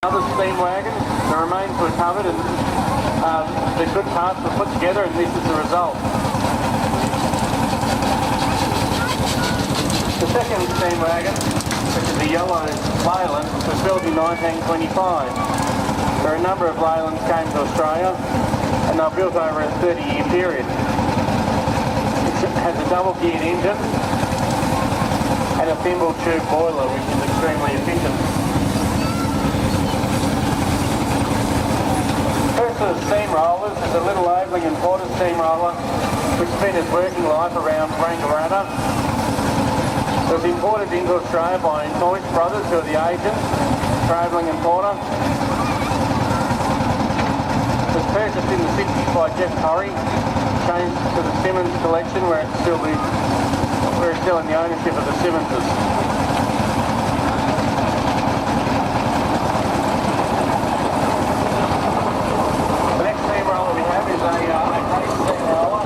Other steam wagons, the remains were covered and the good parts were put together, and this is the result. The second steam wagon, which is the yellow Leyland, was built in 1925. There are a number of Leylands came to Australia, and they were built over a 30-year period. It has a double-geared engine and a thimble tube boiler, which is extremely efficient. First of the steamrollers is a little Oberling and Porter steamroller, which spent its working life around Wrangarata. It was imported into Australia by Noyce Brothers, who are the agents for Oberling and Porter. It was purchased in the 60s by Jeff Corrie, changed to the Simmons collection, where it's still in the ownership of the Simmonses. The next steamroller we have is a case steamroller.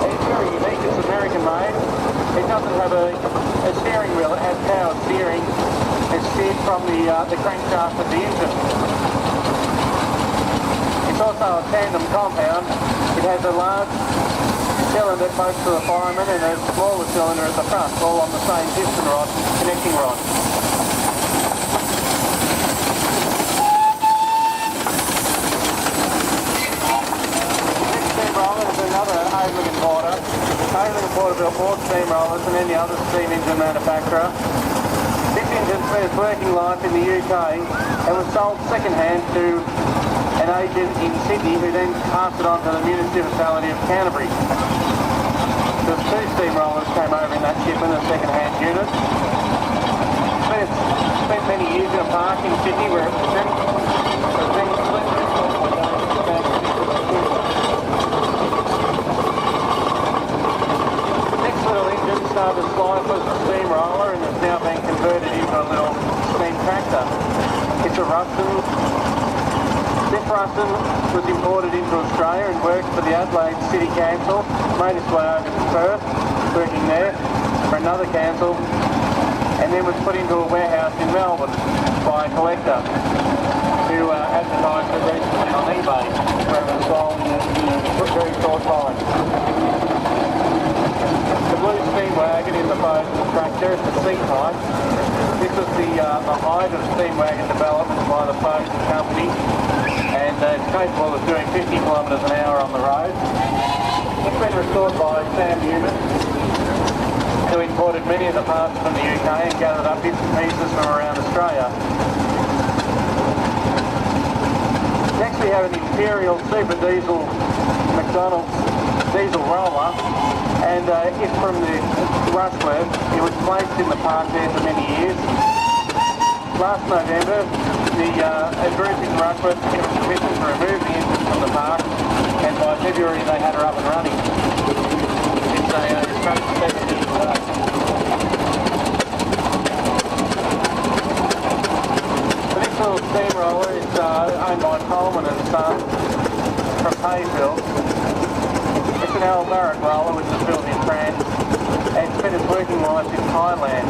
It's very unique. It's American made. It doesn't have a steering wheel. It has powered steering. It's steered from the crankshaft of the engine. It's also a tandem compound. It has a large cylinder close to the fireman and a smaller cylinder at the front, all on the same piston rod, connecting rod. Next steamroller is another Oberling and Porter. Oberling and Porter built more steamrollers than any other steam engine manufacturer. This engine spent its working life in the UK and was sold second-hand to an agent in Sydney, who then passed it on to the municipality of Canterbury. The two steamrollers came over in that shipment, a second-hand unit. Spent many years in a park in Sydney where it was then next little engine started life as a steamroller and is now being converted into a little steam tractor. It's a Ruston. This Ruston was imported into Australia and worked for the Adelaide City Council, made its way over to Perth, working there for another council, and then was put into a warehouse in Melbourne by a collector who advertised it recently on eBay, where it was sold in a very short time. The blue steam wagon in the boat tractor is the C-type. This was the height of steam wagon development by the Foden company, and it's capable of doing 50 kilometres an hour on the road. It's been restored by Sam Newman, who imported many of the parts from the UK and gathered up bits and pieces from around Australia. Next we have an Imperial Super Diesel McDonald's diesel roller, and it's from the Rushworth. It was placed in the park there for many years. Last November, a group in Rushworth gave us permission to remove the engine from the park, and by February they had her up and running. It's a Stroke 70 The next little steamroller is owned by Coleman and Son from Hayfield. It's an Albaric roller which was built in France and spent its working life in Thailand,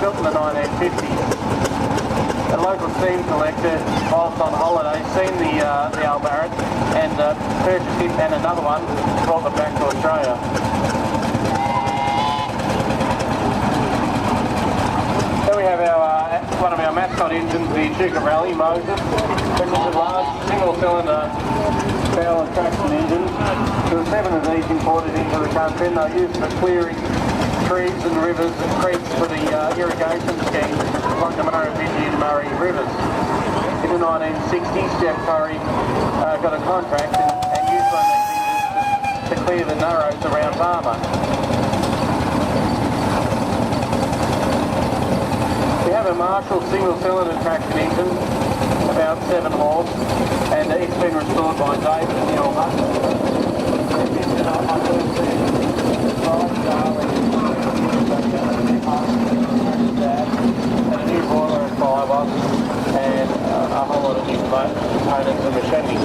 built in the 1950s. A local steam collector, whilst on holiday, seen the Albaric and purchased it, and another one, brought them back to Australia. Then we have one of our mascot engines, the Echuca Rally Moses, which is a large single-cylinder power and traction engine. There were 7 of these imported into the country, and they're used for clearing trees and rivers and creeks for the irrigation scheme along the Murrumbidgee and Murray rivers. In the 1960s, Jeff Corrie got a contract and used one of these engines to clear the narrows around Barmer. We have a Marshall single-cylinder traction engine, about 7 horse, and it's been restored by David and Neil Hutton. And a new boiler and firebox, and a whole lot of new components and machinery.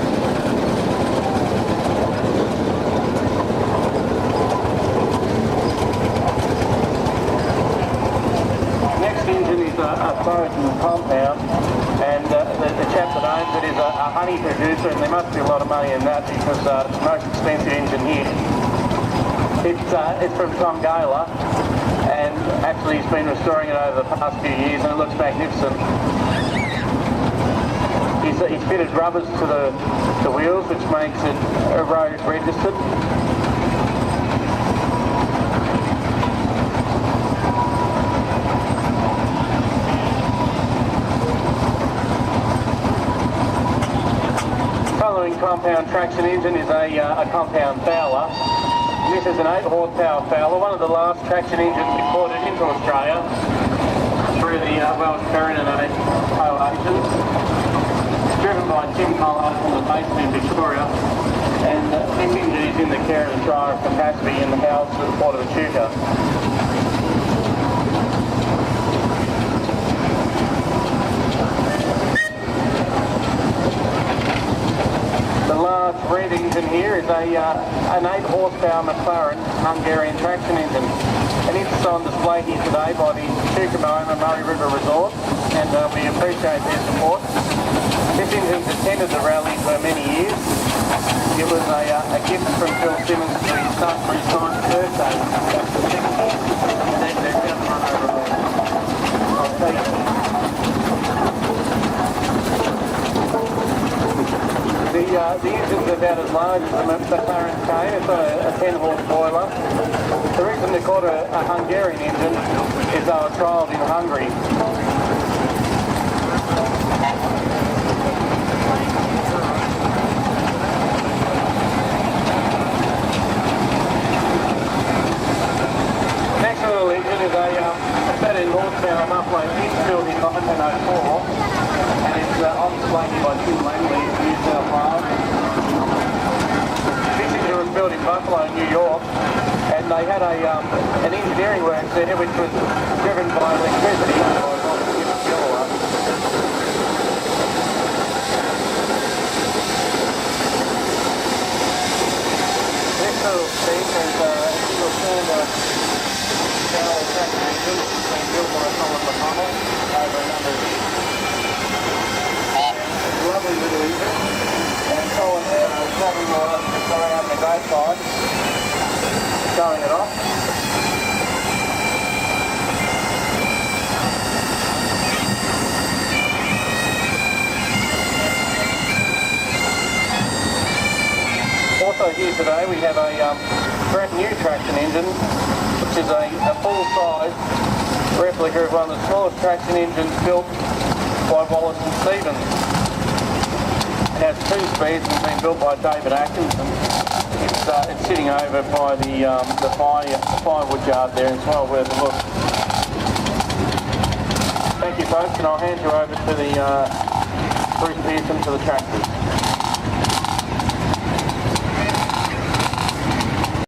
Next next engine is a frozen compound, and the chap that owns it is a honey producer, and there must be a lot of money in that because it's the most expensive engine here. It's from Tom Gaylor, and actually he's been restoring it over the past few years, and it looks magnificent. He's fitted rubbers to the wheels, which makes it road registered. Following compound traction engine is a compound Fowler. This is an 8 horsepower Fowler, one of the last traction engines imported into Australia through the Welsh Carinated coalitions. Driven by Tim Collard from the base in Victoria, and this engine is in the care of the Shire of Capacity in the house at the Port of Echuca. The last red engine here is an 8 horsepower McLaren Hungarian traction engine, and it's on display here today by the Echuca Murray River Resort, and we appreciate their support. This engine's attended the rally for many years. It was a gift from Phil Simmons to his son for his 9th birthday. The engine's about as large as the McLaren cane. It's got a 10 horse boiler. The reason they call it a Hungarian engine is they were trialled in Hungary. Next little engine is a 13 horsepower muffler built in 1904, and it's on display here by Tim Langley in New South Wales. This engine was built in Buffalo, New York, and they had an engineering works there which was driven by electricity. This little steam is a single cylinder Fowler traction engine. It's been built by Colin McConnell over a number of years. It's a lovely little engine, and Colin is travelling around the grapevine, showing it off. Also here today we have a brand new traction engine, which is a full-size replica of one of the smallest traction engines built by Wallace and Stevens. It has 2 speeds and has been built by David Atkinson. It's sitting over by the firewood yard there, and it's well worth a look. Thank you folks, and I'll hand you over to the Bruce Pearson for the tractors.